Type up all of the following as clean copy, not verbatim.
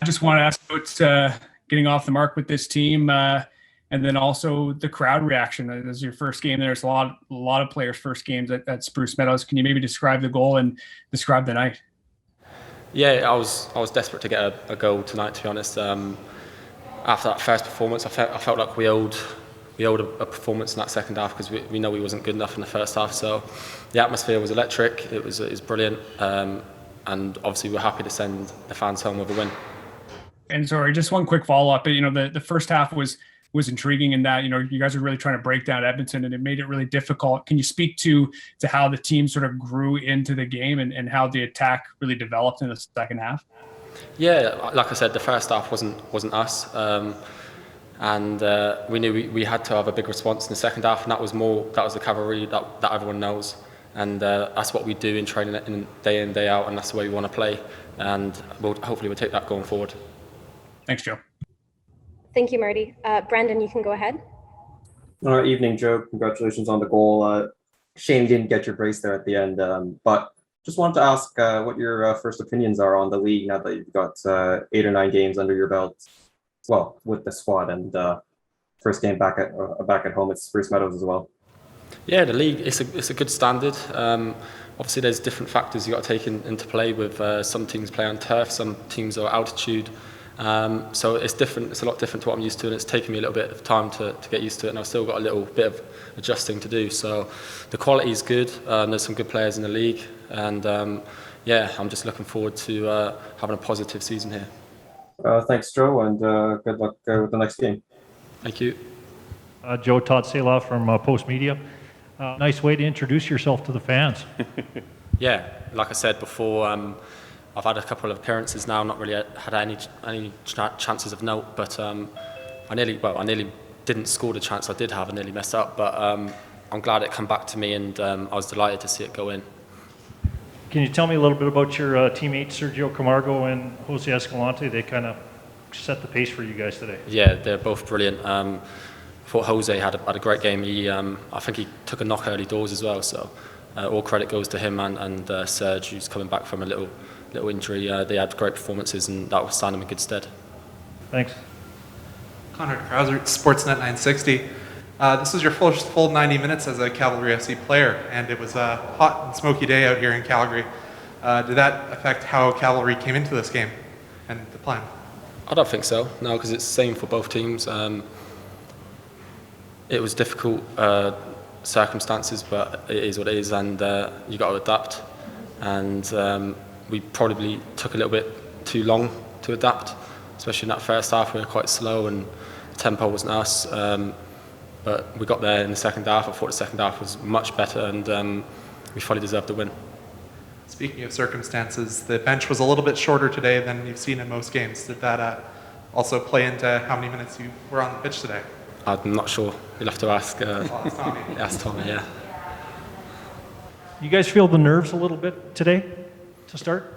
I just want to ask about getting off the mark with this team, and then also the crowd reaction. This is your first game there. It's a lot of players' first games at Spruce Meadows. Can you maybe describe the goal and describe the night? Yeah, I was desperate to get a goal tonight, to be honest. After that first performance, I felt like we owed a performance in that second half, because we know we wasn't good enough in the first half. So the atmosphere was electric. It was brilliant, and obviously we're happy to send the fans home with a win. And sorry, just one quick follow up. The first half was intriguing in that you guys are really trying to break down Edmonton, and it made it really difficult. Can you speak to how the team sort of grew into the game and how the attack really developed in the second half? Yeah, like I said, the first half wasn't us, and we knew we had to have a big response in the second half, and that was the Cavalry that everyone knows, and that's what we do in training day in, day out, and that's the way we want to play, and hopefully we'll take that going forward. Thanks, Joe. Thank you, Marty. Brandon, you can go ahead. Evening, Joe. Congratulations on the goal. Shame you didn't get your brace there at the end, but just wanted to ask what your first opinions are on the league now that you've got 8 or 9 games under your belt. Well, with the squad, and first game back at home at Spruce Meadows as well. Yeah, the league it's a good standard. Obviously, there's different factors you got to take into play. With some teams play on turf, some teams are altitude. So it's different. It's a lot different to what I'm used to, and it's taken me a little bit of time to get used to it. And I've still got a little bit of adjusting to do. So the quality is good. There's some good players in the league, and I'm just looking forward to having a positive season here. Thanks, Joe, and good luck with the next game. Thank you. Joe, Todd Saloff from Post Media. Nice way to introduce yourself to the fans. Yeah, like I said before, I've had a couple of appearances now, not really had any chances of note, but I nearly didn't score the chance I did have. I nearly messed up, but I'm glad it came back to me, and I was delighted to see it go in. Can you tell me a little bit about your teammates, Sergio Camargo and Jose Escalante? They kind of set the pace for you guys today. Yeah, they're both brilliant. I thought Jose had a great game. I think he took a knock early doors as well, so all credit goes to him and Serge, who's coming back from a little injury. They had great performances, and that will stand them in good stead. Thanks. Conrad Krauser, Sportsnet 960. This was your first full 90 minutes as a Cavalry FC player, and it was a hot and smoky day out here in Calgary. Did that affect how Cavalry came into this game and the plan? I don't think so, no, because it's the same for both teams. It was difficult circumstances, but it is what it is, and you got to adapt. And we probably took a little bit too long to adapt, especially in that first half. We were quite slow, and the tempo wasn't us. But we got there in the second half. I thought the second half was much better, and we fully deserved the win. Speaking of circumstances, the bench was a little bit shorter today than you've seen in most games. Did that also play into how many minutes you were on the pitch today? I'm not sure. You'll have to ask. Ask Tommy. Ask Tommy, yeah. You guys feel the nerves a little bit today to start?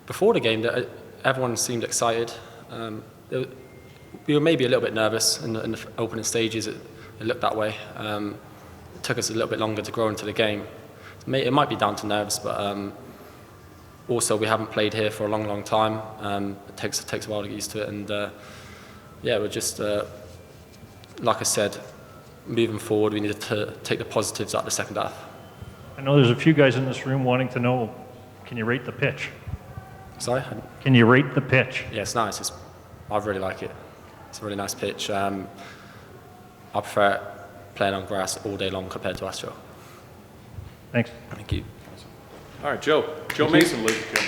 Before the game, everyone seemed excited. We were maybe a little bit nervous in the opening stages. It looked that way. It took us a little bit longer to grow into the game. It might be down to nerves, but also we haven't played here for a long time. It takes a while to get used to it, and we're just like I said, moving forward. We need to take the positives out of the second half. I know there's a few guys in this room wanting to know, can you rate the pitch? Sorry? Can you rate the pitch? Yeah, it's nice. I really like it. It's a really nice pitch. I prefer playing on grass all day long compared to Astro. Thanks. Thank you. All right, Joe. Joe Mason, ladies and gentlemen.